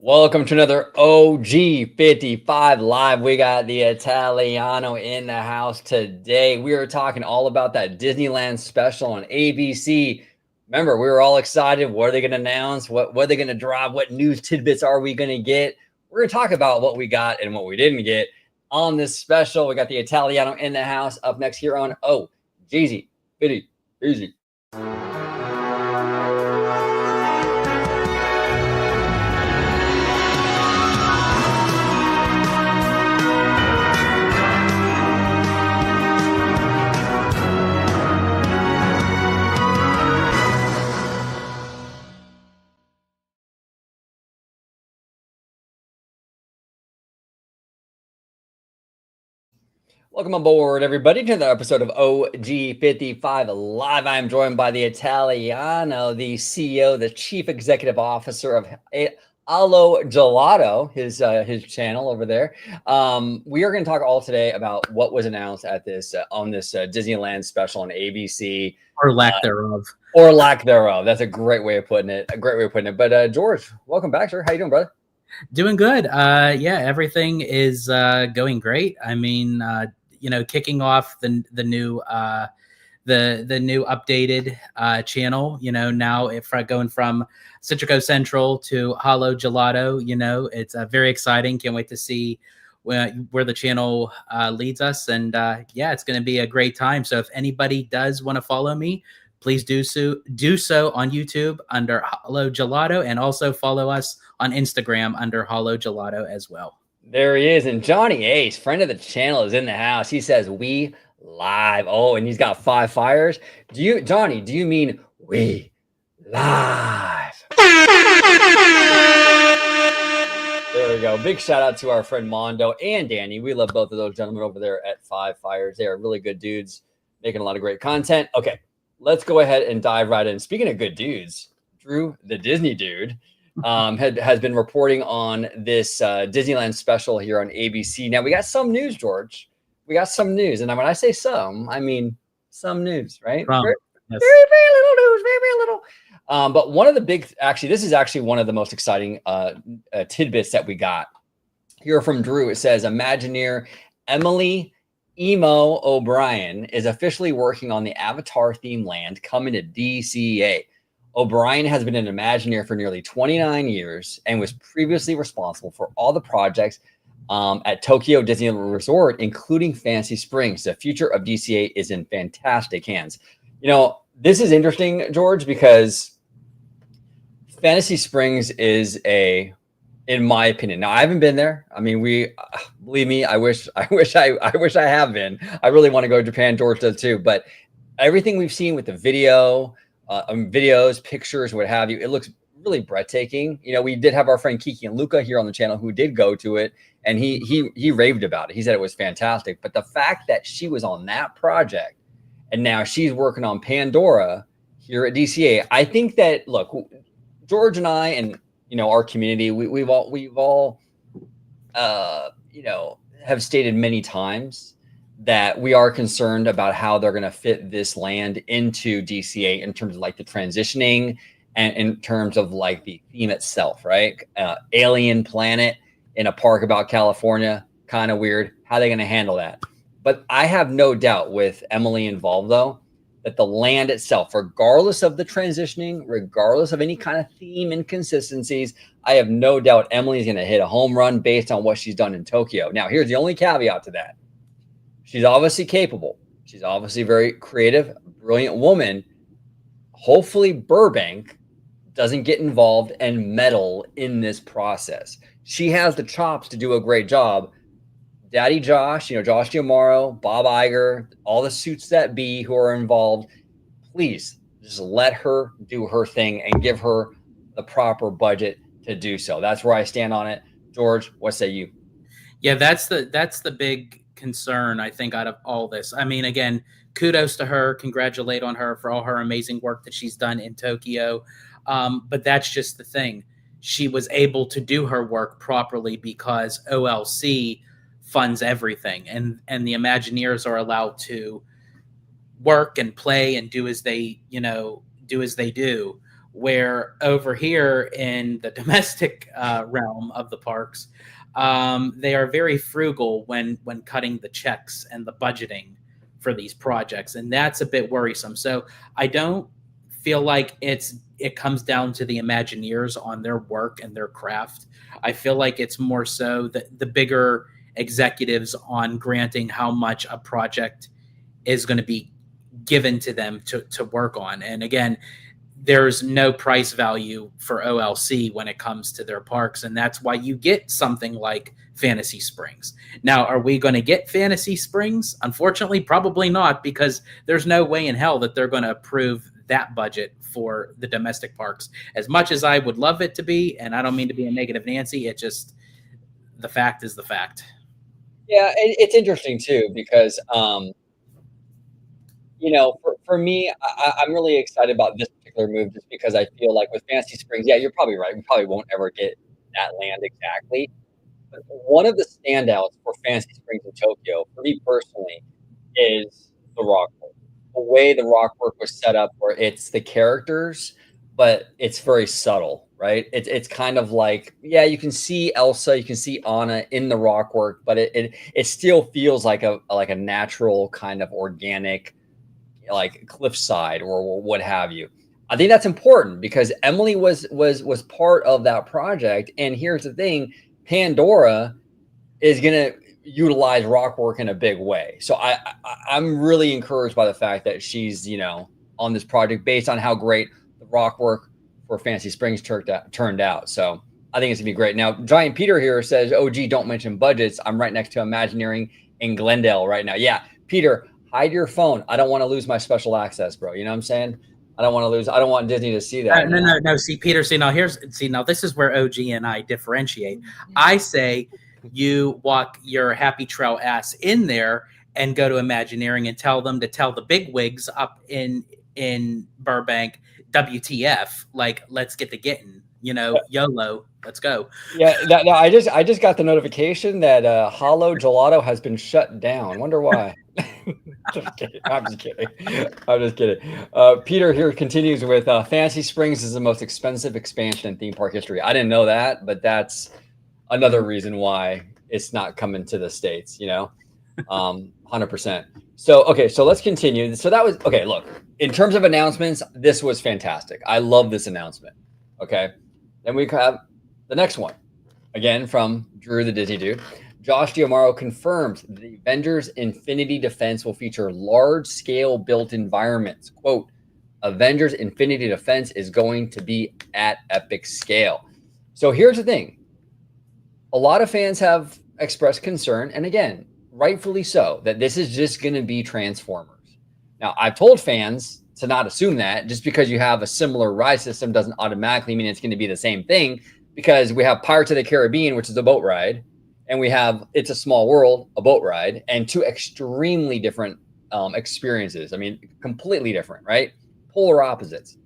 Welcome to another OG 55 Live. We got the Italiano in the house today. We are talking all about that Disneyland special on ABC. Remember, we were all excited. What are they going to announce? What are they going to drop? What news tidbits are we going to get? We're going to talk about what we got and what we didn't get on this special. We got the Italiano in the house up next here on Jeezy, Bitty, Easy. Welcome aboard, everybody, to another episode of OG55 Live. I'm joined by the Italiano, the CEO, the Chief Executive Officer of Allo Gelato, his channel over there. We are going to talk all today about what was announced at this on this Disneyland special on ABC, or lack thereof. Or lack thereof. That's a great way of putting it. But George, welcome back, sir. How you doing, brother? Doing good. Yeah, everything is going great. I mean, kicking off the new updated channel. Now if going from Citrico Central to Allo Gelato, it's very exciting. Can't wait to see where the channel leads us. And yeah, it's going to be a great time. So if anybody does want to follow me, please do so on YouTube under Allo Gelato, and also follow us on Instagram under Allo Gelato as well. There he is. And Johnny Ace, friend of the channel, is in the house. He says, "We live." Oh, and he's got 5 fires. Johnny, do you mean we live? There we go. Big shout out to our friend Mondo and Danny. We love both of those gentlemen over there at 5 Fires. They are really good dudes, making a lot of great content. Okay, let's go ahead and dive right in. Speaking of good dudes, Drew, the Disney dude, has been reporting on this Disneyland special here on ABC. Now, we got some news, George. We got some news. And when I say some, I mean some news, right? Very little news, very little. But one of the big, this is actually one of the most exciting tidbits that we got here from Drew. It says, Imagineer Emily Emo O'Brien is officially working on the Avatar theme land coming to DCA. O'Brien has been an Imagineer for nearly 29 years and was previously responsible for all the projects at Tokyo Disney Resort, including Fantasy Springs. The future of DCA is in fantastic hands. This is interesting, George, because Fantasy Springs is in my opinion. Now, I haven't been there. I mean, believe me, I wish I have been. I really want to go to Japan. George does too. But everything we've seen with the videos, pictures, what have you, it looks really breathtaking. We did have our friend Kiki and Luca here on the channel who did go to it, and he raved about it. He said it was fantastic. But the fact that she was on that project and now she's working on Pandora here at DCA, I think that, look, George and I and our community, we've all have stated many times that we are concerned about how they're going to fit this land into DCA in terms of like the transitioning and in terms of like the theme itself, right? Alien planet in a park about California, kind of weird. How are they going to handle that? But I have no doubt with Emily involved, though, that the land itself, regardless of the transitioning, regardless of any kind of theme inconsistencies, I have no doubt Emily's going to hit a home run based on what she's done in Tokyo. Now, here's the only caveat to that. She's obviously capable. She's obviously a very creative, brilliant woman. Hopefully Burbank doesn't get involved and meddle in this process. She has the chops to do a great job. Daddy Josh, Josh Giamaro, Bob Iger, all the suits that be who are involved, please just let her do her thing and give her the proper budget to do so. That's where I stand on it. George, what say you? Yeah, that's the big concern, I think, out of all this. I mean, again, kudos to her, congratulate on her for all her amazing work that she's done in Tokyo. But that's just the thing. She was able to do her work properly because OLC funds everything, and the Imagineers are allowed to work and play and do as they do. Where over here in the domestic realm of the parks, they are very frugal when cutting the checks and the budgeting for these projects, and that's a bit worrisome. So I don't feel like it comes down to the Imagineers on their work and their craft. I feel like it's more so the bigger executives on granting how much a project is going to be given to them to work on. And again, there's no price value for OLC when it comes to their parks. And that's why you get something like Fantasy Springs. Now, are we going to get Fantasy Springs? Unfortunately, probably not, because there's no way in hell that they're going to approve that budget for the domestic parks. As much as I would love it to be, and I don't mean to be a negative Nancy, it just, the fact is the fact. Yeah, it's interesting too because for me, I'm really excited about this particular move just because I feel like with Fantasy Springs, yeah, you're probably right. We probably won't ever get that land exactly. But one of the standouts for Fantasy Springs in Tokyo, for me personally, is the rock work. The way the rock work was set up, where it's the characters, but it's very subtle, right? It's kind of like, yeah, you can see Elsa, you can see Anna in the rock work, but it still feels like a natural kind of organic, like cliffside or what have you. I think that's important because Emily was part of that project. And here's the thing, Pandora is gonna utilize rock work in a big way. So I'm really encouraged by the fact that she's, on this project based on how great the rock work for Fantasy Springs turned out. So I think it's gonna be great. Now, Giant Peter here says, "Oh, gee, don't mention budgets. I'm right next to Imagineering in Glendale right now." Yeah, Peter, hide your phone. I don't want to lose my special access, bro. You know what I'm saying? I don't want Disney to see that. No. See, Peter, now this is where OG and I differentiate. I say you walk your happy trail ass in there and go to Imagineering and tell them to tell the big wigs up in Burbank, WTF, like, let's get the getting, YOLO, let's go. Yeah, no, I just got the notification that Hollow Gelato has been shut down. Wonder why. Just kidding. I'm just kidding. Peter here continues with Fantasy Springs is the most expensive expansion in theme park history. I didn't know that, but that's another reason why it's not coming to the States, 100%. So, okay, so let's continue. So that was, okay, look, in terms of announcements, this was fantastic. I love this announcement. Okay. Then we have the next one, again from Drew the Disney Dude. Josh Diamaro confirms the Avengers Infinity Defense will feature large-scale built environments. Quote, Avengers Infinity Defense is going to be at epic scale. So here's the thing. A lot of fans have expressed concern, and again, rightfully so, that this is just going to be Transformers. Now, I've told fans to not assume that just because you have a similar ride system doesn't automatically mean it's going to be the same thing, because we have Pirates of the Caribbean, which is a boat ride, and we have It's a Small World, a boat ride, and two extremely different experiences. I mean, completely different, right? Polar opposites.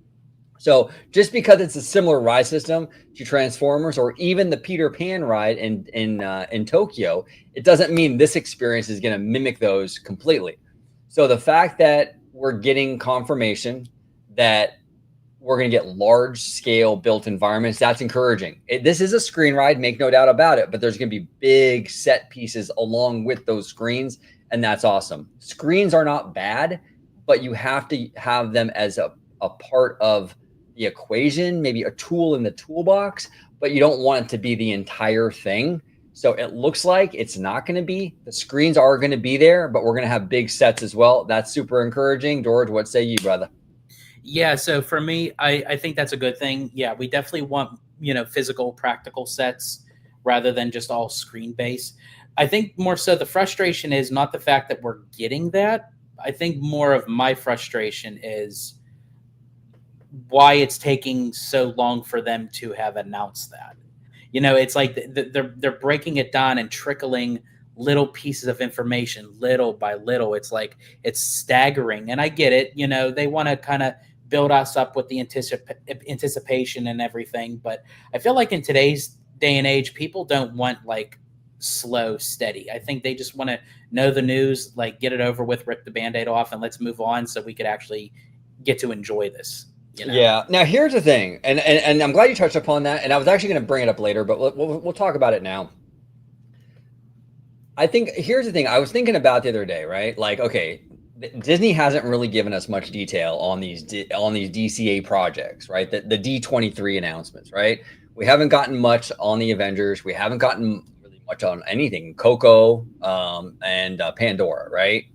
So just because it's a similar ride system to Transformers or even the Peter Pan ride in Tokyo, it doesn't mean this experience is going to mimic those completely. So the fact that we're getting confirmation that we're going to get large scale built environments, that's encouraging. This is a screen ride, make no doubt about it, but there's going to be big set pieces along with those screens, and that's awesome. Screens are not bad, but you have to have them as a part of the equation, maybe a tool in the toolbox, but you don't want it to be the entire thing. So it looks like it's not going to be. The screens are going to be there, but we're going to have big sets as well. That's super encouraging. George, what say you, brother? Yeah, so for me, I think that's a good thing. Yeah, we definitely want, physical, practical sets rather than just all screen-based. I think more so the frustration is not the fact that we're getting that. I think more of my frustration is why it's taking so long for them to have announced that. It's like they're breaking it down and trickling little pieces of information little by little. It's like it's staggering, and I get it. They want to kind of build us up with the anticipation and everything, but I feel like in today's day and age, people don't want like slow, steady. I think they just want to know the news, like get it over with, rip the Band-Aid off, and let's move on so we could actually get to enjoy this. You know. Yeah. Now here's the thing, and I'm glad you touched upon that. And I was actually going to bring it up later, but we'll talk about it now. I think here's the thing. I was thinking about the other day, right? Like, okay, Disney hasn't really given us much detail on these DCA projects, right? The D23 announcements, right? We haven't gotten much on the Avengers. We haven't gotten really much on anything. Coco, and Pandora, right?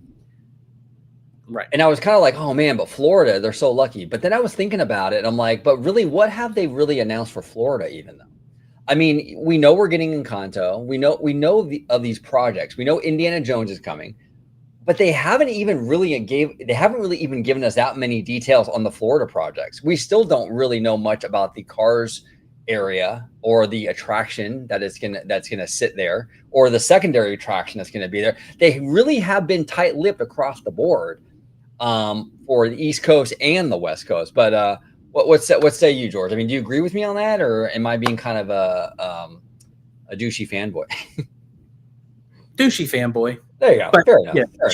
Right. And I was kind of like, oh man, but Florida, they're so lucky. But then I was thinking about it. And I'm like, but really, what have they really announced for Florida, even though? I mean, we know we're getting Encanto. We know of these projects. We know Indiana Jones is coming, but they haven't really even given us that many details on the Florida projects. We still don't really know much about the Cars area or the attraction that's gonna sit there, or the secondary attraction that's gonna be there. They really have been tight-lipped across the board, for the East Coast and the West Coast. But what say you, George? I mean, do you agree with me on that, or am I being kind of a douchey fanboy? Douchey fanboy. There you go. But, Fair enough. yeah. Fair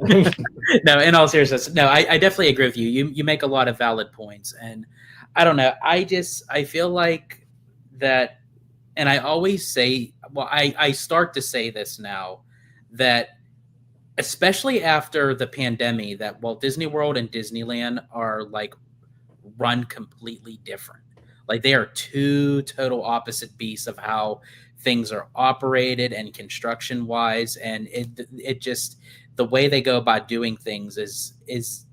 enough. No, in all seriousness, no, I definitely agree with you. You make a lot of valid points, and I don't know. I feel like that, and I always say, well, I start to say this now, that especially after the pandemic, that Walt Disney World and Disneyland are like run completely different. Like they are two total opposite beasts of how things are operated and construction wise, and it just, the way they go about doing things is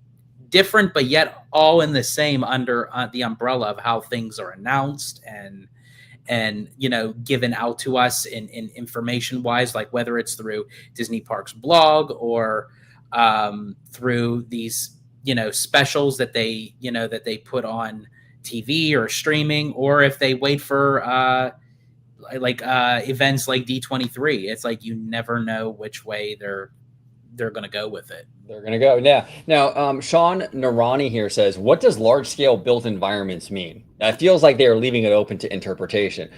different, but yet all in the same under the umbrella of how things are announced and given out to us in information wise, like whether it's through Disney Parks blog or through these specials that they put on TV or streaming, or if they wait for events like D23. It's like you never know which way they're going to go with it. They're going to go. Now, Sean Narani here says, what does large scale built environments mean? That feels like they are leaving it open to interpretation.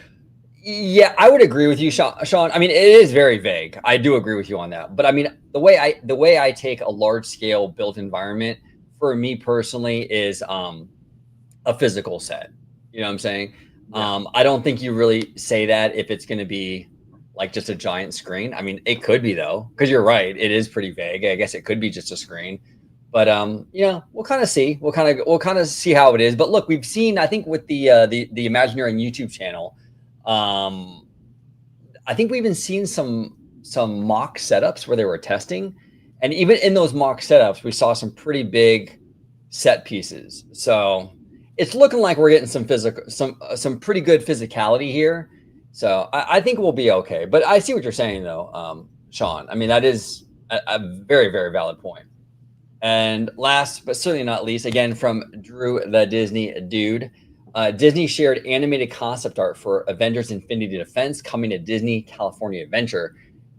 Yeah, I would agree with you, Sean. I mean, it is very vague. I do agree with you on that. But I mean, the way I take a large scale built environment for me personally is a physical set. You know what I'm saying? Yeah. I don't think you really say that if it's going to be like just a giant screen. I mean, it could be though, because you're right. It is pretty vague. I guess it could be just a screen, but we'll kind of see. We'll kind of see how it is. But look, we've seen, I think, with the Imagineering YouTube channel, I think we've even seen some mock setups where they were testing, and even in those mock setups, we saw some pretty big set pieces. So it's looking like we're getting some pretty good physicality here. So I think we'll be okay. But I see what you're saying, though, Sean. I mean, that is a very, very valid point. And last but certainly not least, again, from Drew the Disney Dude, Disney shared animated concept art for Avengers Infinity Defense coming to Disney California Adventure.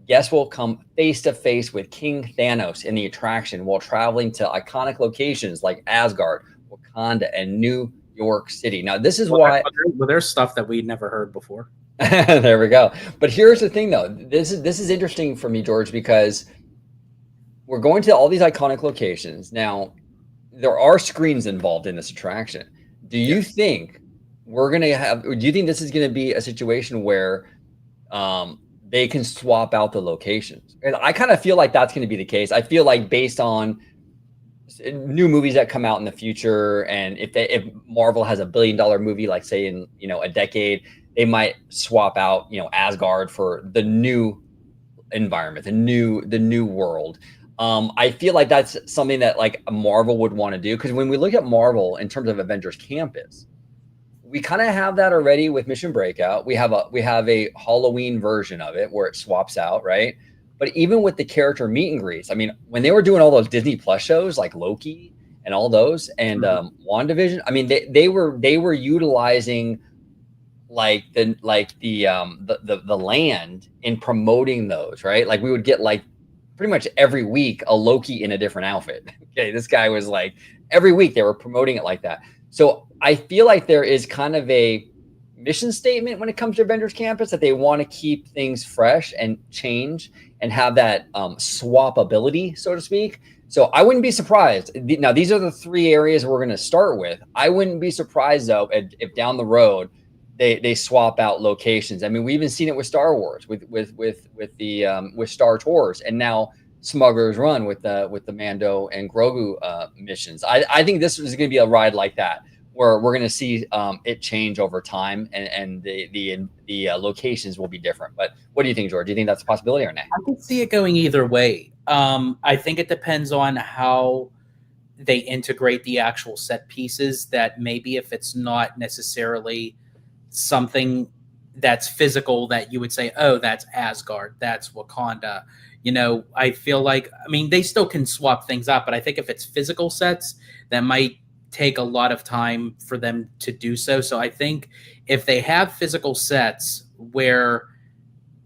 Guests will come face-to-face with King Thanos in the attraction while traveling to iconic locations like Asgard, Wakanda, and New York City. Now, this is why... Well, there's stuff that we'd never heard before. There we go. But here's the thing, though. This is interesting for me, George, because we're going to all these iconic locations. Now, there are screens involved in this attraction. Do you think we're going to have, do you think this is going to be a situation where they can swap out the locations? And I kind of feel like that's going to be the case. I feel like based on new movies that come out in the future, and if Marvel has $1 billion movie, like say in a decade, they might swap out Asgard for the new environment, the new world. I feel like that's something that like Marvel would want to do, because when we look at Marvel in terms of Avengers Campus, we kind of have that already with Mission Breakout. We have a Halloween version of it where it swaps out, right? But even with the character meet and greets, I mean, when they were doing all those Disney Plus shows like Loki and all those, and WandaVision, I mean, they were utilizing the land in promoting those, right? Like we would get like pretty much every week a Loki in a different outfit. Okay, this guy was like, every week they were promoting it like that. So I feel like there is kind of a mission statement when it comes to Avengers Campus, that they want to keep things fresh and change and have that swappability, so to speak. So I wouldn't be surprised. Now, these are the three areas we're going to start with. I wouldn't be surprised though if down the road they swap out locations. I mean, we've even seen it with Star Wars, with Star Tours, and now Smuggler's Run with the Mando and Grogu missions. I think this is going to be a ride like that, where we're going to see it change over time, and the locations will be different. But what do you think, George? Do you think that's a possibility or not? I can see it going either way. I think it depends on how they integrate the actual set pieces. That maybe if it's not necessarily something that's physical that you would say, oh, that's Asgard, that's Wakanda. You know, I feel like, I mean, they still can swap things up, but I think if it's physical sets, that might take a lot of time for them to do so. So I think if they have physical sets where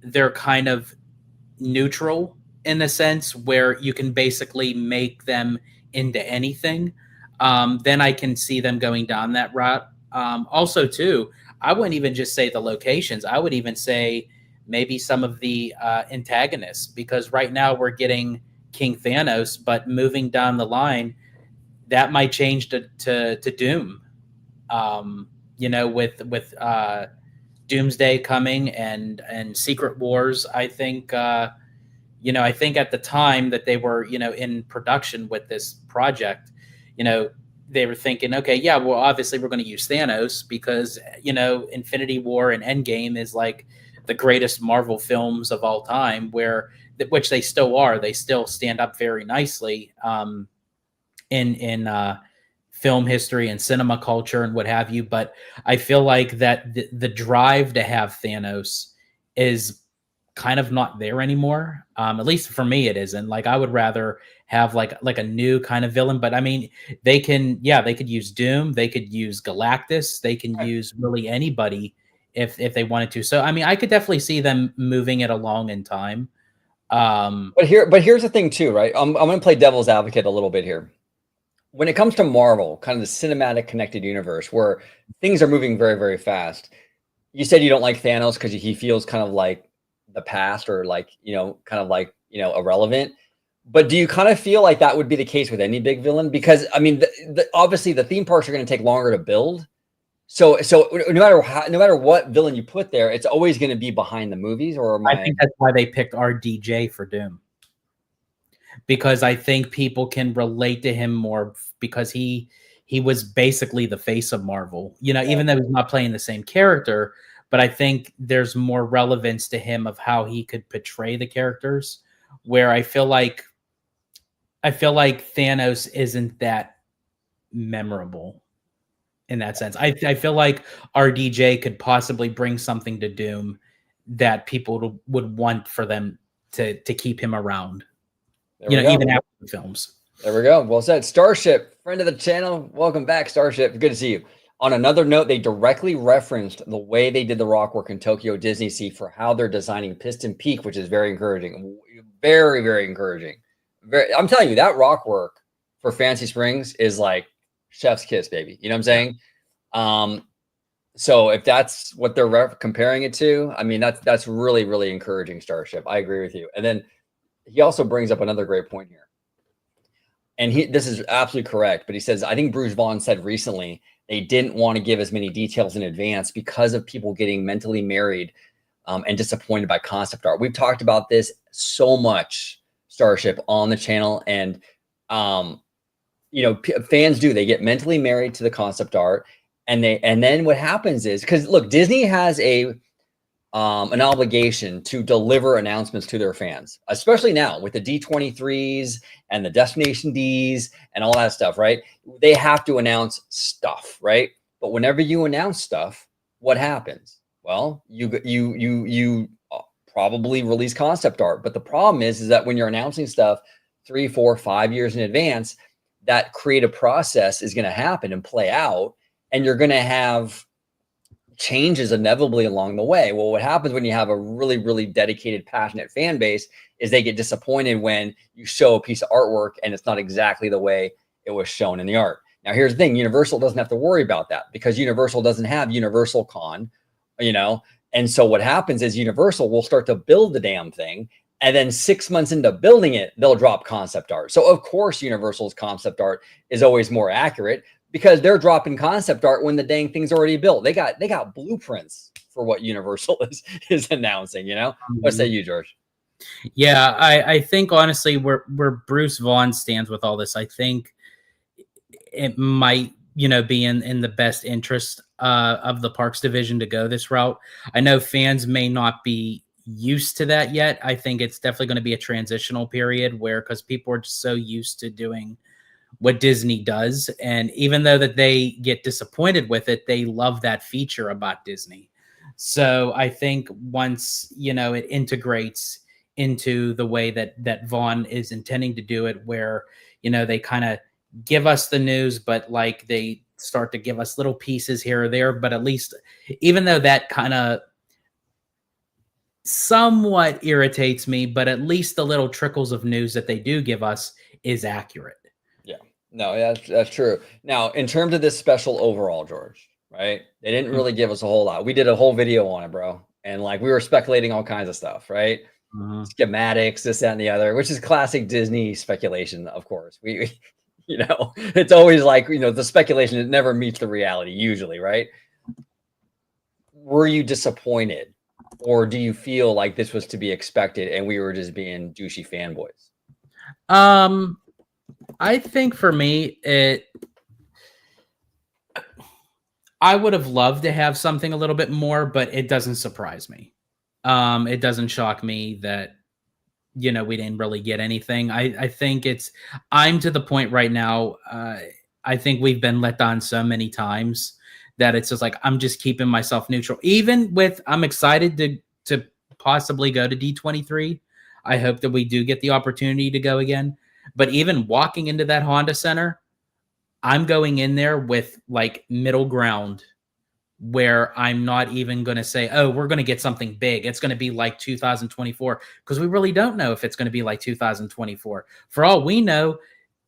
they're kind of neutral in the sense where you can basically make them into anything, then I can see them going down that route. Also, too, I wouldn't even just say the locations. I would even say maybe some of the antagonists, because right now we're getting King Thanos, but moving down the line, that might change to Doom. You know, with Doomsday coming and Secret Wars, I think I think at the time that they were in production with this project, they were thinking, okay, yeah, well, obviously we're going to use Thanos because Infinity War and Endgame is like the greatest Marvel films of all time, which they still are. They still stand up very nicely in film history and cinema culture and what have you. But I feel like that the drive to have Thanos is kind of not there anymore. At least for me, it isn't. Like, I would rather have like a new kind of villain. But I mean, they could use Doom, they could use Galactus, they can use really anybody if they wanted to. So I mean, I could definitely see them moving it along in time. But here's the thing too, right? I'm going to play devil's advocate a little bit here. When it comes to Marvel, kind of the cinematic connected universe where things are moving very, very fast. You said you don't like Thanos because he feels kind of like the past, or like, kind of like, irrelevant. But do you kind of feel like that would be the case with any big villain? Because I mean, obviously the theme parks are going to take longer to build. So no matter what villain you put there, it's always going to be behind the movies. I think that's why they picked RDJ for Doom, because I think people can relate to him more because he was basically the face of Marvel. Even though he's not playing the same character, but I think there's more relevance to him of how he could portray the characters, where I feel like Thanos isn't that memorable in that sense. I feel like RDJ could possibly bring something to Doom that people would want for them to keep him around, even after the films. There we go. Well said. Starship, friend of the channel. Welcome back, Starship. Good to see you. On another note, they directly referenced the way they did the rock work in Tokyo Disney Sea for how they're designing Piston Peak, which is very encouraging. Very, very encouraging. I'm telling you, that rock work for Fancy Springs is like chef's kiss, baby. You know what I'm saying? So if that's what they're comparing it to, I mean, that's really, really encouraging, Starship. I agree with you. And then he also brings up another great point here. And this is absolutely correct, but he says, I think Bruce Vaughn said recently they didn't want to give as many details in advance because of people getting mentally married and disappointed by concept art. We've talked about this so much, Starship, on the channel. And, fans they get mentally married to the concept art. And then what happens is, because look, Disney has an obligation to deliver announcements to their fans, especially now with the D23s and the Destination Ds and all that stuff, right? They have to announce stuff, right? But whenever you announce stuff, what happens? Well, you probably release concept art. But the problem is that when you're announcing stuff 3, 4, 5 years in advance, that creative process is going to happen and play out, and you're going to have changes inevitably along the way. Well, what happens when you have a really, really dedicated, passionate fan base is they get disappointed when you show a piece of artwork and it's not exactly the way it was shown in the art. Now, here's the thing. Universal doesn't have to worry about that because Universal doesn't have Universal Con, And so what happens is Universal will start to build the damn thing. And then 6 months into building it, they'll drop concept art. So of course, Universal's concept art is always more accurate because they're dropping concept art when the dang thing's already built. They got blueprints for what Universal is announcing. You know, what say you, George? Yeah, I think honestly, where Bruce Vaughn stands with all this, I think it might, be in the best interest of the parks division to go this route. I know fans may not be used to that yet. I think it's definitely going to be a transitional period because people are just so used to doing what Disney does. And even though that they get disappointed with it, they love that feature about Disney. So I think once, it integrates into the way that Vaughn is intending to do it, where, they kind of give us the news, but like they start to give us little pieces here or there, but at least, even though that kind of somewhat irritates me, but at least the little trickles of news that they do give us is accurate. Yeah, no, that's true. Now, in terms of this special overall, George, right? They didn't really give us a whole lot. We did a whole video on it, bro. And like we were speculating all kinds of stuff, right? Schematics, this, that, and the other, which is classic Disney speculation, of course. We it's always like, the speculation, it never meets the reality usually, right? Were you disappointed? Or do you feel like this was to be expected and we were just being douchey fanboys? I think for me, I would have loved to have something a little bit more, but it doesn't surprise me. It doesn't shock me that, we didn't really get anything. I think I'm to the point right now. I think we've been let down so many times that it's just like, I'm just keeping myself neutral. Even with, I'm excited to possibly go to D23. I hope that we do get the opportunity to go again. But even walking into that Honda Center, I'm going in there with like middle ground where I'm not even going to say, oh, we're going to get something big. It's going to be like 2024, because we really don't know if it's going to be like 2024. For all we know,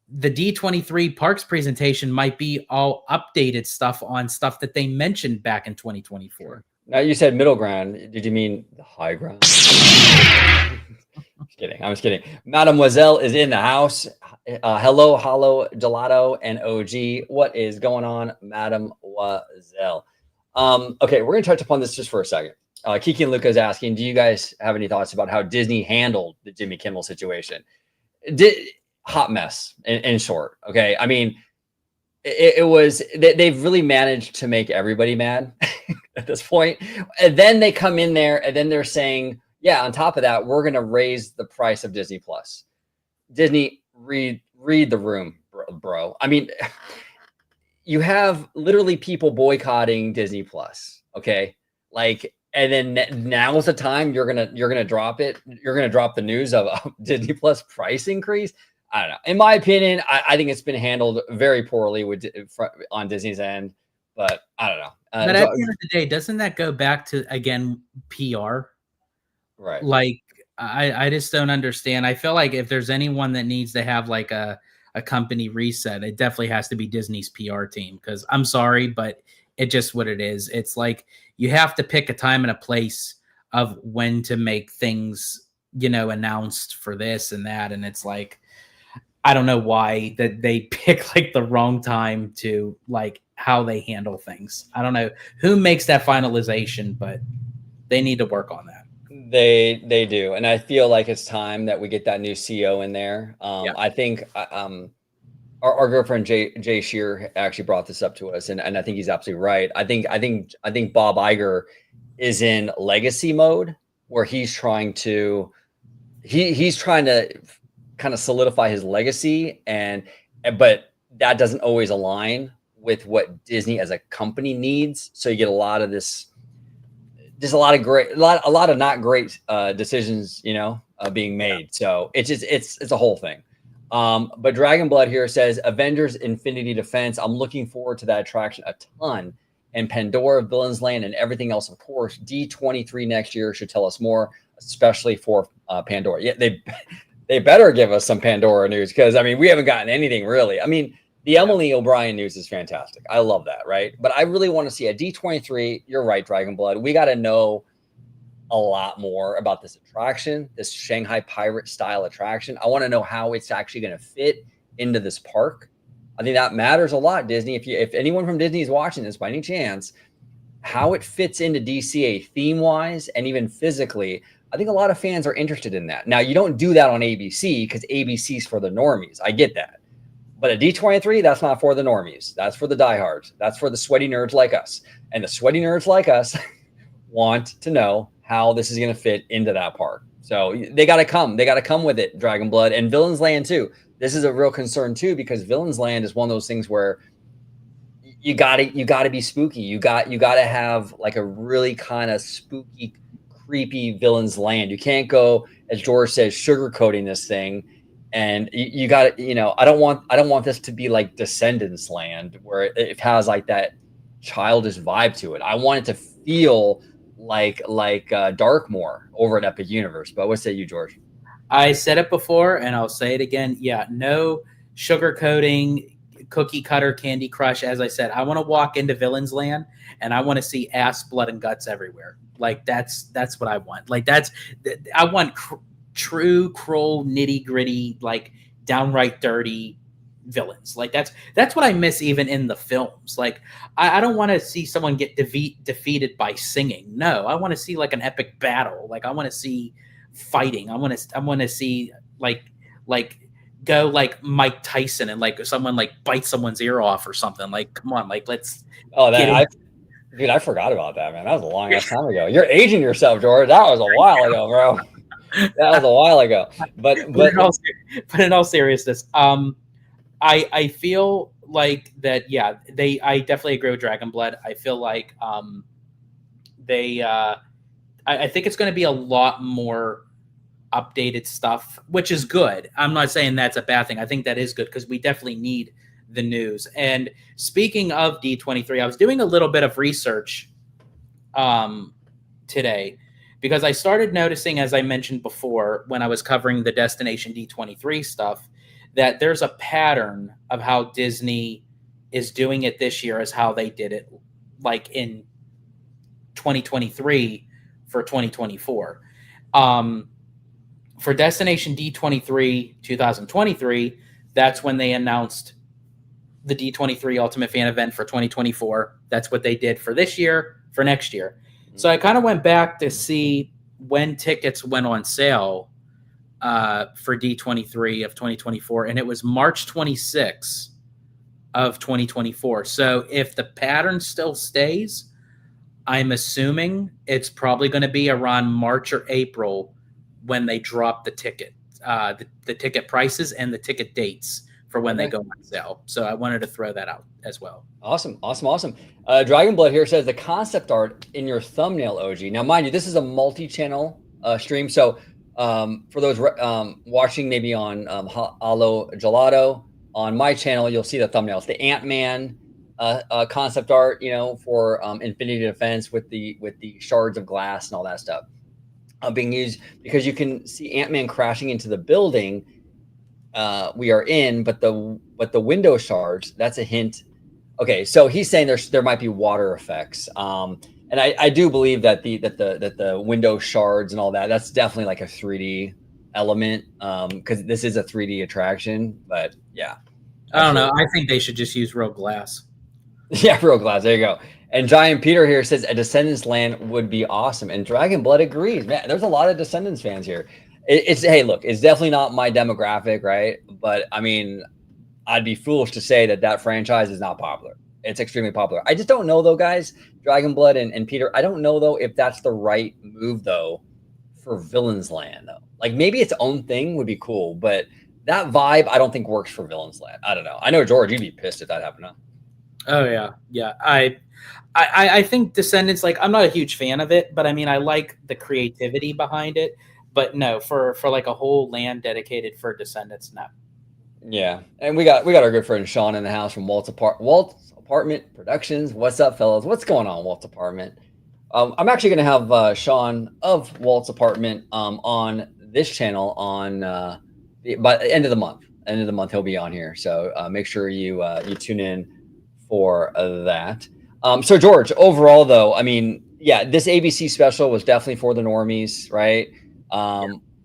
the D23 Parks presentation might be all updated stuff on stuff that they mentioned back in 2024. Now, you said middle ground. Did you mean the high ground? I'm just kidding. Mademoiselle is in the house. Hello, Gelato, and OG. What is going on, Mademoiselle? Okay, we're going to touch upon this just for a second. Kiki and Luca is asking, do you guys have any thoughts about how Disney handled the Jimmy Kimmel situation? Hot mess, in short. Okay, I mean, it was they've really managed to make everybody mad at this point. And then they come in there, and then they're saying, yeah, on top of that, we're going to raise the price of Disney Plus. Disney, read the room, bro. I mean, you have literally people boycotting Disney Plus. Okay, like, and then now is the time you're gonna drop it. You're gonna drop the news of a Disney Plus price increase. I don't know. In my opinion, I think it's been handled very poorly on Disney's end. But I don't know. But at the end of the day, doesn't that go back to, again, PR? Right. Like, I just don't understand. I feel like if there's anyone that needs to have like a company reset, it definitely has to be Disney's PR team. Because I'm sorry, but it's just what it is. It's like you have to pick a time and a place of when to make things, announced for this and that. And it's like, I don't know why that they pick like the wrong time to like how they handle things. I don't know who makes that finalization, but they need to work on that. They do, and I feel like it's time that we get that new CEO in there. I think our girlfriend Jay Shear actually brought this up to us, and I think he's absolutely right. I think Bob Iger is in legacy mode where he's trying to kind of solidify his legacy, but that doesn't always align with what Disney as a company needs. So you get a lot of this. Just a lot of not great decisions, being made. So it's a whole thing. But Dragon Blood here says Avengers Infinity Defense. I'm looking forward to that attraction a ton. And Pandora, Villains Land, and everything else, of course. D23 next year should tell us more, especially for Pandora. Yeah, they better give us some Pandora news, because I mean, we haven't gotten anything really. I mean, the Emily O'Brien news is fantastic. I love that, right? But I really want to see a D23. You're right, Dragon Blood. We got to know a lot more about this attraction, this Shanghai Pirate style attraction. I want to know how it's actually going to fit into this park. I think that matters a lot, Disney. If anyone from Disney is watching this by any chance, how it fits into DCA theme wise and even physically, I think a lot of fans are interested in that. Now, you don't do that on ABC because ABC's for the normies. I get that. But at D23, that's not for the normies. That's for the diehards. That's for the sweaty nerds like us. And the sweaty nerds like us want to know how this is going to fit into that park. So they got to come. They got to come with it, Dragon Blood and Villains Land too. This is a real concern too, because Villains Land is one of those things where you got to be spooky. You got to have like a really kind of spooky, creepy Villains Land. You can't go, as George says, sugarcoating this thing. And you got to, I don't want this to be like Descendants Land where it has like that childish vibe to it. I want it to feel like Darkmoor over at Epic Universe. But what say you, George? I said it before and I'll say it again. Yeah, no sugarcoating, cookie cutter, Candy Crush. As I said, I want to walk into Villains Land and I want to see ass, blood, and guts everywhere. Like that's what I want. Like I want true Kroll, nitty gritty, like downright dirty villains. Like that's what I miss even in the films. Like I don't want to see someone get defeated by singing. No, I want to see like an epic battle. Like I want to see fighting. I want to see like go like Mike Tyson and like someone like bite someone's ear off or something. Like come on, like let's. Oh, dude, I forgot about that, man. That was a long ass time ago. You're aging yourself, George. That was a while ago, bro. That was a while ago. But in all seriousness, I feel like that. Yeah, I definitely agree with Dragon Blood. I feel like I think it's going to be a lot more updated stuff, which is good. I'm not saying that's a bad thing. I think that is good because we definitely need the news. And speaking of D23, I was doing a little bit of research today because I started noticing, as I mentioned before, when I was covering the Destination D23 stuff, that there's a pattern of how Disney is doing it this year as how they did it like in 2023 for 2024. For Destination D23 2023, that's when they announced the D23 Ultimate Fan Event for 2024. That's what they did for this year, for next year. So I kind of went back to see when tickets went on sale for D23 of 2024, and it was March 26 of 2024. So if the pattern still stays, I'm assuming it's probably going to be around March or April when they drop the ticket, the ticket prices and the ticket dates for when they go on sale. So I wanted to throw that out as well. Awesome. Dragon Blood here says the concept art in your thumbnail, OG. Now, mind you, this is a multi-channel stream. So for those watching maybe on Holo Gelato, on my channel, you'll see the thumbnails. The Ant-Man concept art, for Infinity Defense with the shards of glass and all that stuff being used because you can see Ant-Man crashing into the building we are in, but the window shards, that's a hint. Okay, so he's saying there might be water effects, and I do believe that the window shards and all that's definitely like a 3D element because this is a 3D attraction. But yeah, I don't know. I think they should just use real glass. Yeah, real glass. There you go. And Giant Peter here says a Descendants Land would be awesome, and Dragon Blood agrees. Man, there's a lot of Descendants fans here. Hey, look, it's definitely not my demographic, right? But I mean, I'd be foolish to say that franchise is not popular. It's extremely popular. I just don't know though, guys. Dragon Blood and Peter, I don't know though if that's the right move though for Villains Land though. Like maybe its own thing would be cool, but that vibe I don't think works for Villains Land. I don't know. I know George, you'd be pissed if that happened. Huh? Oh yeah. I think Descendants, like I'm not a huge fan of it, but I mean I like the creativity behind it. But no, for like a whole land dedicated for Descendants, no. Yeah, and we got our good friend Sean in the house from Walt's Apartment Productions. What's up, fellas? What's going on, Walt's Apartment? I'm actually going to have Sean of Walt's Apartment on this channel on by the end of the month. End of the month, he'll be on here. So make sure you tune in for that. So George, overall though, I mean, yeah, this ABC special was definitely for the normies, right?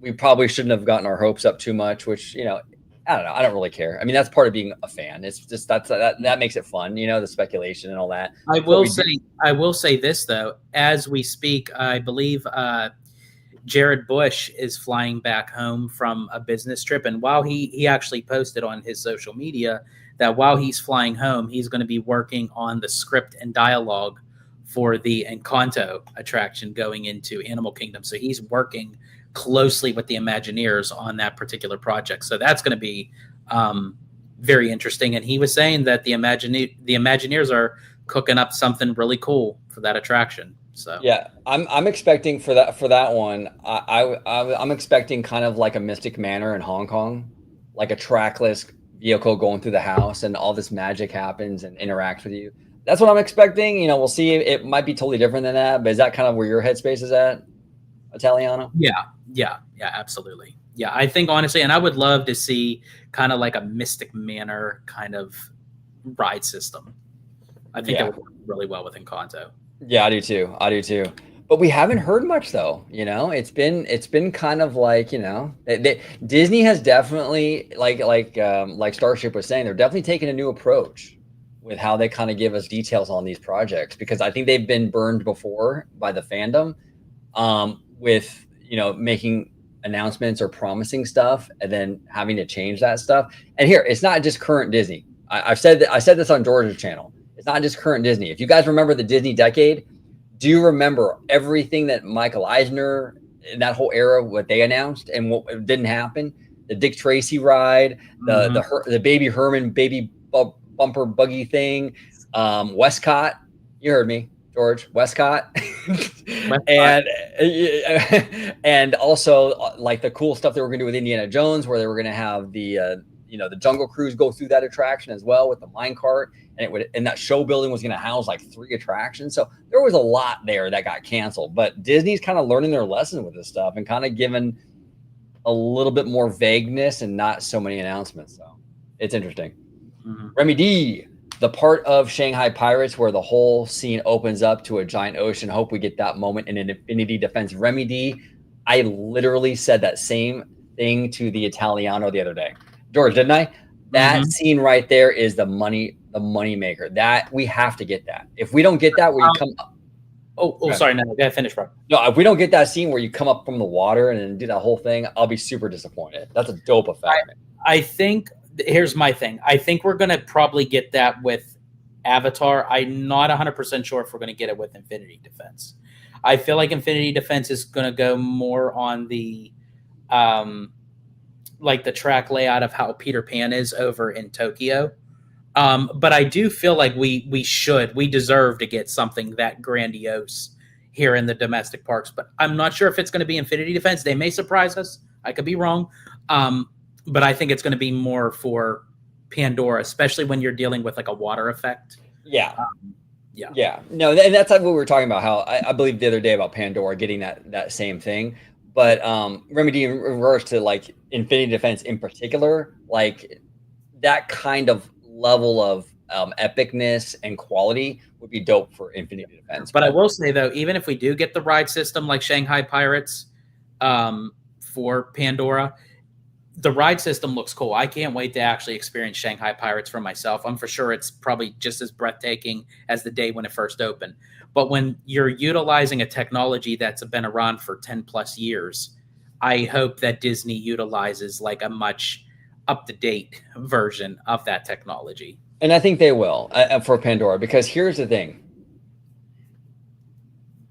We probably shouldn't have gotten our hopes up too much, which, I don't know. I don't really care. I mean, that's part of being a fan. It's just that makes it fun, the speculation and all that. I It's what will we do. say, I will say this though, as we speak, I believe Jared Bush is flying back home from a business trip, and while he actually posted on his social media that while he's flying home, he's going to be working on the script and dialogue for the Encanto attraction going into Animal Kingdom. So he's working closely with the Imagineers on that particular project. So that's going to be very interesting. And he was saying that the Imagineers are cooking up something really cool for that attraction. So Yeah, I'm expecting for that one. I'm expecting kind of like a Mystic Manor in Hong Kong, like a trackless vehicle going through the house, and all this magic happens and interacts with you. That's what I'm expecting. We'll see. It might be totally different than that, but is that kind of where your headspace is at, Italiano? yeah, absolutely. Yeah, I think honestly, and I would love to see kind of like a Mystic Manor kind of ride system. I think that would work really well with Encanto. Yeah, I do too. I do too. But we haven't heard much though. It's been kind of like, Disney has definitely like Starship was saying, they're definitely taking a new approach with how they kind of give us details on these projects, because I think they've been burned before by the fandom, with making announcements or promising stuff and then having to change that stuff. And here, it's not just current Disney. I said this on George's channel. It's not just current Disney. If you guys remember the Disney decade, do you remember everything that Michael Eisner in that whole era, what they announced and what didn't happen? The Dick Tracy ride, the Baby Herman baby bumper buggy thing, Westcott. You heard me, George. Westcott. and also like the cool stuff they were going to do with Indiana Jones, where they were going to have the Jungle Cruise go through that attraction as well with the minecart, and that show building was going to house like 3 attractions. So there was a lot there that got canceled, but Disney's kind of learning their lesson with this stuff and kind of given a little bit more vagueness and not so many announcements. So it's interesting. Remy D, the part of Shanghai Pirates where the whole scene opens up to a giant ocean. Hope we get that moment in an Infinity Defense. Remy D, I literally said that same thing to the Italiano the other day. George, didn't I? That scene right there is the money maker. That we have to get that. If we don't get that, where you come up. Sorry, no, gotta finish, bro. No, if we don't get that scene where you come up from the water and then do that whole thing, I'll be super disappointed. That's a dope effect. I think here's my thing. I think we're gonna probably get that with Avatar. I'm not 100% sure if we're gonna get it with Infinity Defense. I feel like Infinity Defense is gonna go more on the like the track layout of how Peter Pan is over in Tokyo. But I do feel like we deserve to get something that grandiose here in the domestic parks. But I'm not sure if it's going to be Infinity Defense. They may surprise us. I could be wrong. But I think it's going to be more for Pandora, especially when you're dealing with like a water effect. Yeah. No, and that's like what we were talking about, how I believe the other day about Pandora getting that same thing. But Remedy, in regards to like Infinity Defense in particular, like that kind of level of epicness and quality would be dope for Infinity Defense. But I will say though, even if we do get the ride system like Shanghai Pirates for Pandora, the ride system looks cool. I can't wait to actually experience Shanghai Pirates for myself. I'm for sure it's probably just as breathtaking as the day when it first opened. But when you're utilizing a technology that's been around for 10 plus years, I hope that Disney utilizes like a much up-to-date version of that technology. And I think they will for Pandora, because here's the thing.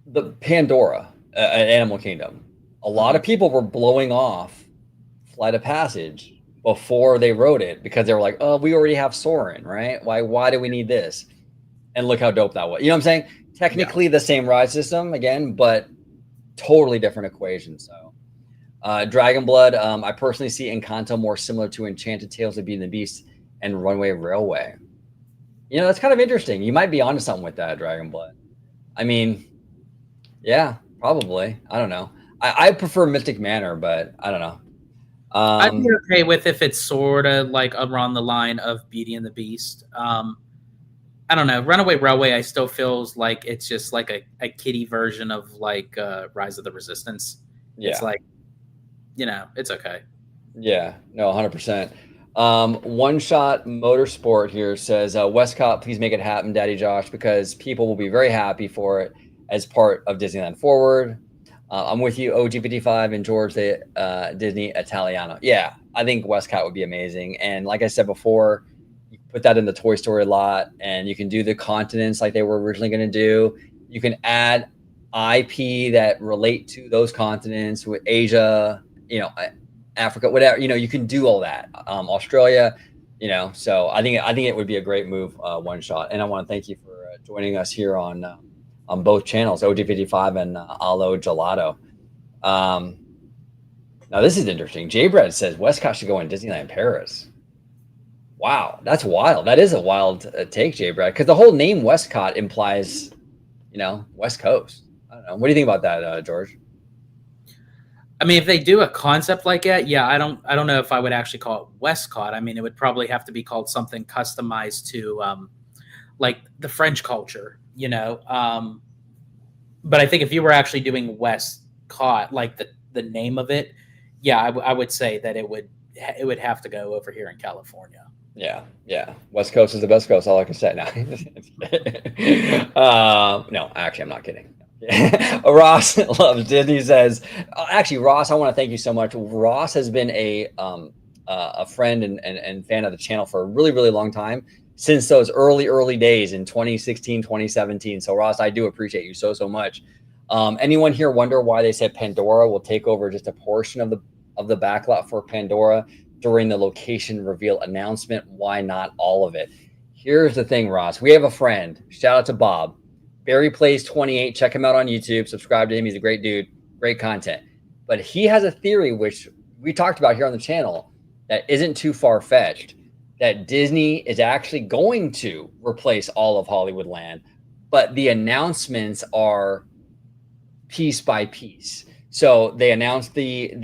The Pandora at Animal Kingdom, a lot of people were blowing off Flight of Passage before they wrote it because they were like, oh, we already have Soarin', right? Why do we need this? And look how dope that was. You know what I'm saying? Technically the same ride system again, but totally different equation. So Dragon Blood, I personally see Encanto more similar to Enchanted Tales of Beauty and the Beast and Runway Railway. You know, that's kind of interesting. You might be onto something with that, Dragon Blood. I mean, yeah, probably. I don't know. I prefer Mystic Manor, but I don't know. I'd be okay with if it's sort of like around the line of Beauty and the Beast. I don't know. Runaway Railway, I still feels like it's just like a kiddie version of like Rise of the Resistance. It's Yeah. like, it's okay. Yeah, no, 100%. One Shot Motorsport here says, Westcott, please make it happen, Daddy Josh, because people will be very happy for it as part of Disneyland Forward. I'm with you, OG55 and George, the Disney Italiano. Yeah, I think Westcott would be amazing. And like I said before, you can put that in the Toy Story lot, and you can do the continents like they were originally going to do. You can add IP that relate to those continents with Asia, Africa, whatever, you can do all that. Australia, so I think it would be a great move, One Shot. And I want to thank you for joining us here on both channels, OG55 and Alo Gelato. Now this is interesting. Jay Brad says Westcott should go in Disneyland Paris. Wow, that's wild. That is a wild take, Jay Brad, because the whole name Westcott implies, West Coast. I don't know. What do you think about that, George? I mean, if they do a concept like that, yeah, I don't know if I would actually call it Westcott. I mean, it would probably have to be called something customized to like the French culture, But I think if you were actually doing Westcott, like the name of it, yeah, I would say that it would have to go over here in California. Yeah. West Coast is the best coast. All I can say now. No, actually, I'm not kidding. Ross loves Disney. Says, actually, Ross, I want to thank you so much. Ross has been a friend and fan of the channel for a really, really long time, since those early days in 2016, 2017. So Ross, I do appreciate you so much. Anyone here wonder why they said Pandora will take over just a portion of the backlot for Pandora during the location reveal announcement? Why not all of it? Here's the thing, Ross. We have a friend. Shout out to Bob. Barry Plays 28. Check him out on YouTube. Subscribe to him. He's a great dude. Great content. But he has a theory, which we talked about here on the channel, that isn't too far-fetched, that Disney is actually going to replace all of Hollywoodland, but the announcements are piece by piece. So they announced the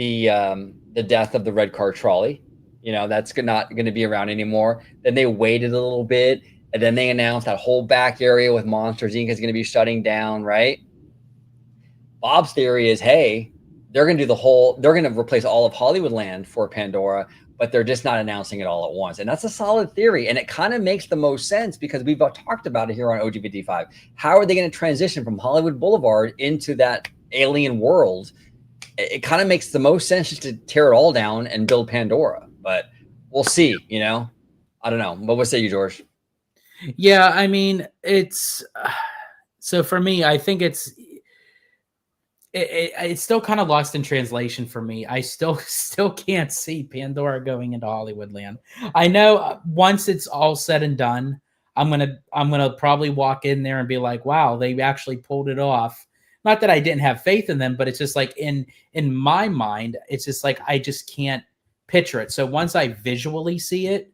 death of the red car trolley. That's not going to be around anymore. Then they waited a little bit, and then they announced that whole back area with Monsters Inc. is going to be shutting down, right? Bob's theory is, hey, they're going to replace all of Hollywoodland for Pandora, but they're just not announcing it all at once. And that's a solid theory. And it kind of makes the most sense because we've talked about it here on OG55. How are they going to transition from Hollywood Boulevard into that alien world? It kind of makes the most sense just to tear it all down and build Pandora. But we'll see, I don't know. What say you, George? Yeah, I mean, it's so for me, I think it's still kind of lost in translation for me. I still can't see Pandora going into Hollywoodland. I know once it's all said and done, I'm gonna probably walk in there and be like, wow, they actually pulled it off. Not that I didn't have faith in them, but it's just like in my mind, it's just like I just can't picture it. So once I visually see it,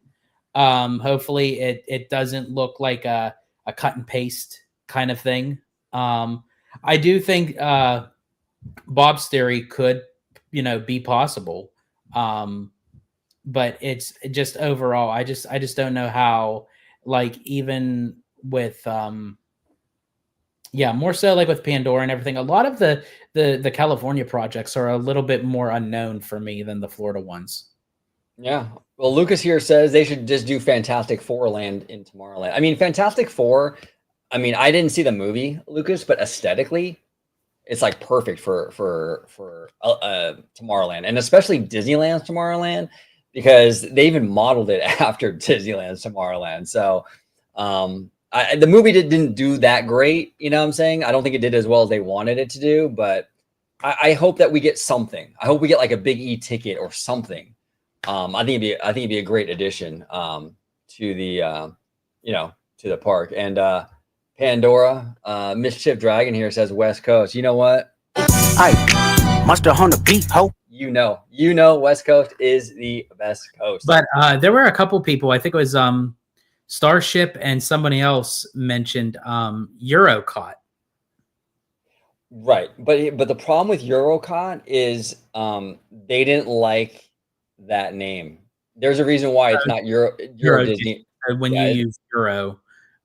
hopefully it doesn't look like a cut and paste kind of thing. I do think Bob's theory could, be possible. But it's just overall, I just don't know how, like, even with, more so like with Pandora and everything, a lot of the California projects are a little bit more unknown for me than the Florida ones. Yeah. Well, Lucas here says they should just do Fantastic Four land in Tomorrowland. I mean, Fantastic Four, I didn't see the movie, Lucas, but aesthetically, it's like perfect for Tomorrowland, and especially Disneyland's Tomorrowland, because they even modeled it after Disneyland's Tomorrowland. So the movie didn't do that great, you know what I'm saying? I don't think it did as well as they wanted it to do, but I hope that we get something. I hope we get like a big e-ticket or something. I think it'd be a great addition to the to the park. And Pandora, Mischief Dragon here says West Coast. You know what? Hi, Monster Hunter beat ho. West Coast is the best coast. But there were a couple people, I think it was Starship and somebody else mentioned Eurocot. Right, but the problem with Eurocot is they didn't like that name. There's a reason why it's not Euro Disney. When you use Euro,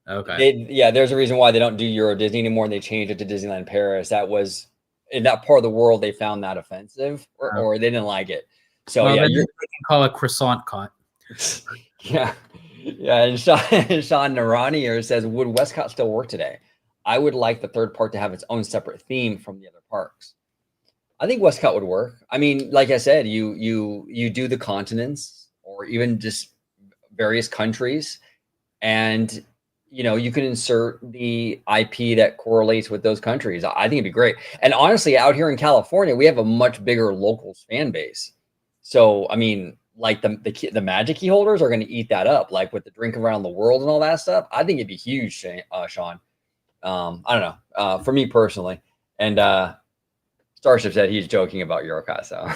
Okay. There's a reason why they don't do Euro Disney anymore, and they changed it to Disneyland Paris. That was in that part of the world they found that offensive, or they didn't like it. So Well, yeah, then they can call it croissant cot. yeah, yeah. And Sean Narani here says, would Westcott still work today? I would like the third park to have its own separate theme from the other parks. I think Westcott would work. I mean, like I said, you do the continents or even just various countries, and you can insert the IP that correlates with those countries. I think it'd be great. And honestly, out here in California, we have a much bigger locals fan base. So I mean, like the Magic key holders are going to eat that up, like with the drink around the world and all that stuff. I think it'd be huge, Sean. I don't know. For me personally, and Starship said he's joking about Eurocast, so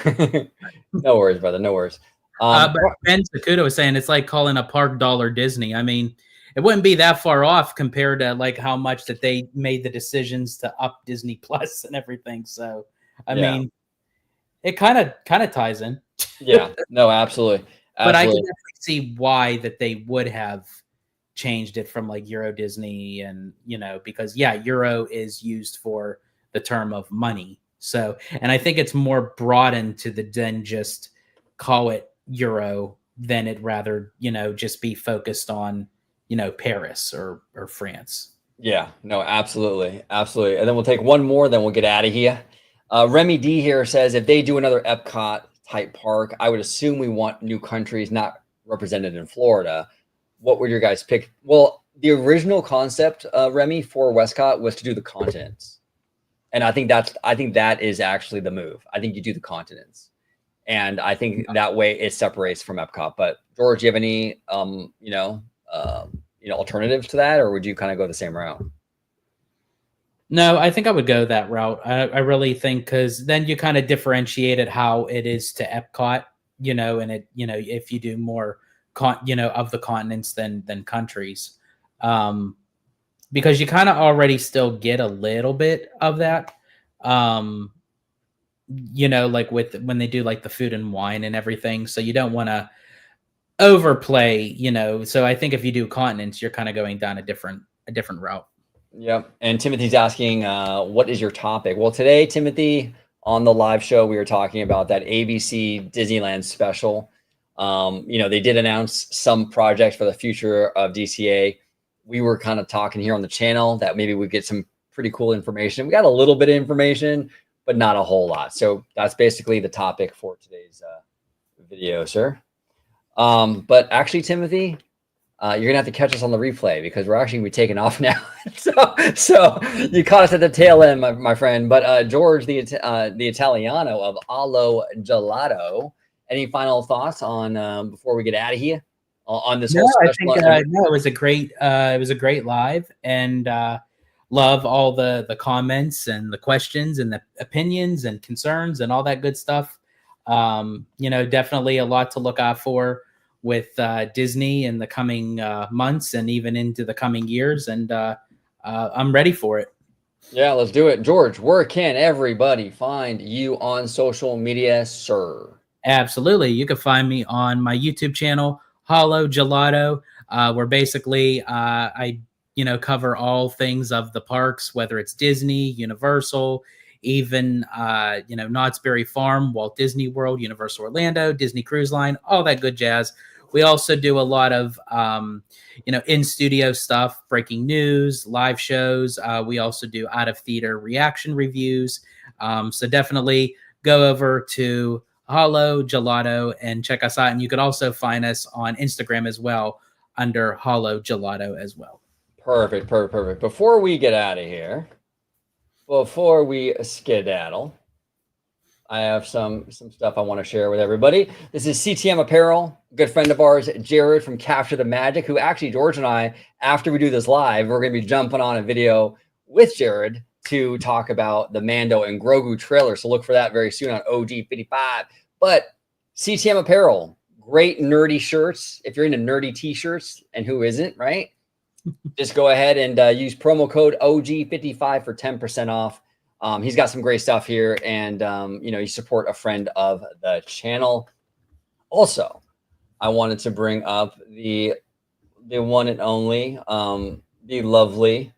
no worries, brother. No worries. But Ben Sakuda was saying it's like calling a park dollar Disney. I mean, it wouldn't be that far off compared to like how much that they made the decisions to up Disney Plus and everything. So, I mean, it kind of ties in. Yeah, no, absolutely. But I can definitely see why that they would have changed it from like Euro Disney, and because Euro is used for the term of money. So, and I think it's more broadened to than just call it Euro than it rather, just be focused on, Paris or France. Yeah, no, absolutely. Absolutely. And then we'll take one more, then we'll get out of here. Remy D here says, if they do another Epcot type park, I would assume we want new countries not represented in Florida. What would your guys pick? Well, the original concept, Remy, for Westcott was to do the continents. And I think that is actually the move. I think you do the continents. And I think that way it separates from Epcot. But George, do you have any alternatives to that, or would you kind of go the same route? No, I think I would go that route. I really think, because then you kind of differentiate it how it is to Epcot, and it, if you do more of the continents than countries, because you kind of already still get a little bit of that, like with when they do like the food and wine and everything. So you don't want to overplay, So I think if you do continents, you're kind of going down a different route. Yep. And Timothy's asking, what is your topic? Well, today, Timothy, on the live show, we were talking about that ABC Disneyland special. They did announce some projects for the future of DCA. We were kind of talking here on the channel that maybe we get some pretty cool information. We got a little bit of information, but not a whole lot. So that's basically the topic for today's video, sir. But actually, Timothy, you're gonna have to catch us on the replay, because we're actually gonna be taking off now. so you caught us at the tail end, my friend. But George, the Italiano of Allo Gelato, any final thoughts on before we get out of here on this? No, I think it was a great live, and love all the comments and the questions and the opinions and concerns and all that good stuff. Definitely a lot to look out for with Disney in the coming months and even into the coming years. And I'm ready for it. Yeah, let's do it. George, where can everybody find you on social media, sir? Absolutely. You can find me on my YouTube channel, Hollow Gelato, where basically I cover all things of the parks, whether it's Disney, Universal, even Knott's Berry Farm, Walt Disney World, Universal Orlando, Disney Cruise Line, all that good jazz. We also do a lot of in-studio stuff, breaking news, live shows. We also do out-of-theater reaction reviews. So definitely go over to Hollow Gelato and check us out. And you can also find us on Instagram as well under Hollow Gelato as well. Perfect. Before we get out of here, before we skedaddle, I have some stuff I want to share with everybody. This is CTM Apparel, a good friend of ours, Jared from Capture the Magic, who actually, George and I, after we do this live, we're going to be jumping on a video with Jared to talk about the Mando and Grogu trailer. So look for that very soon on OG55. But CTM Apparel, great nerdy shirts. If you're into nerdy t-shirts, and who isn't, right? Just go ahead and use promo code OG55 for 10% off. He's got some great stuff here, and you support a friend of the channel. Also, I wanted to bring up the one and only, the lovely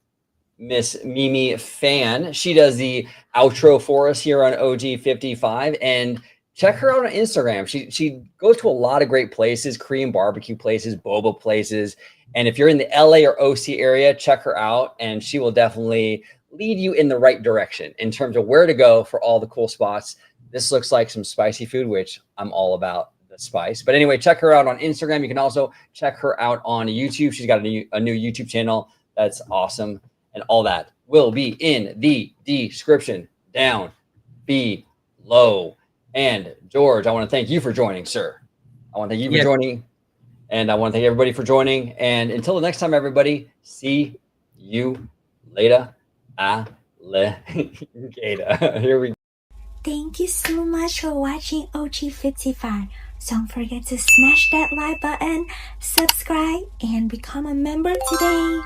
Miss Mimi Fan. She does the outro for us here on OG55, and check her out on Instagram. She goes to a lot of great places, Korean barbecue places, boba places. And if you're in the LA or OC area, check her out, and she will definitely lead you in the right direction in terms of where to go for all the cool spots. This looks like some spicy food, which I'm all about the spice. But anyway, check her out on Instagram. You can also check her out on YouTube. She's got a new YouTube channel that's awesome, and all that will be in the description down below. And George, I want to thank you for joining, sir. I want to thank you for joining, and I want to thank everybody for joining. And until the next time, everybody, see you later. Alligator. Here we go. Thank you so much for watching OG55. Don't forget to smash that like button, subscribe, and become a member today.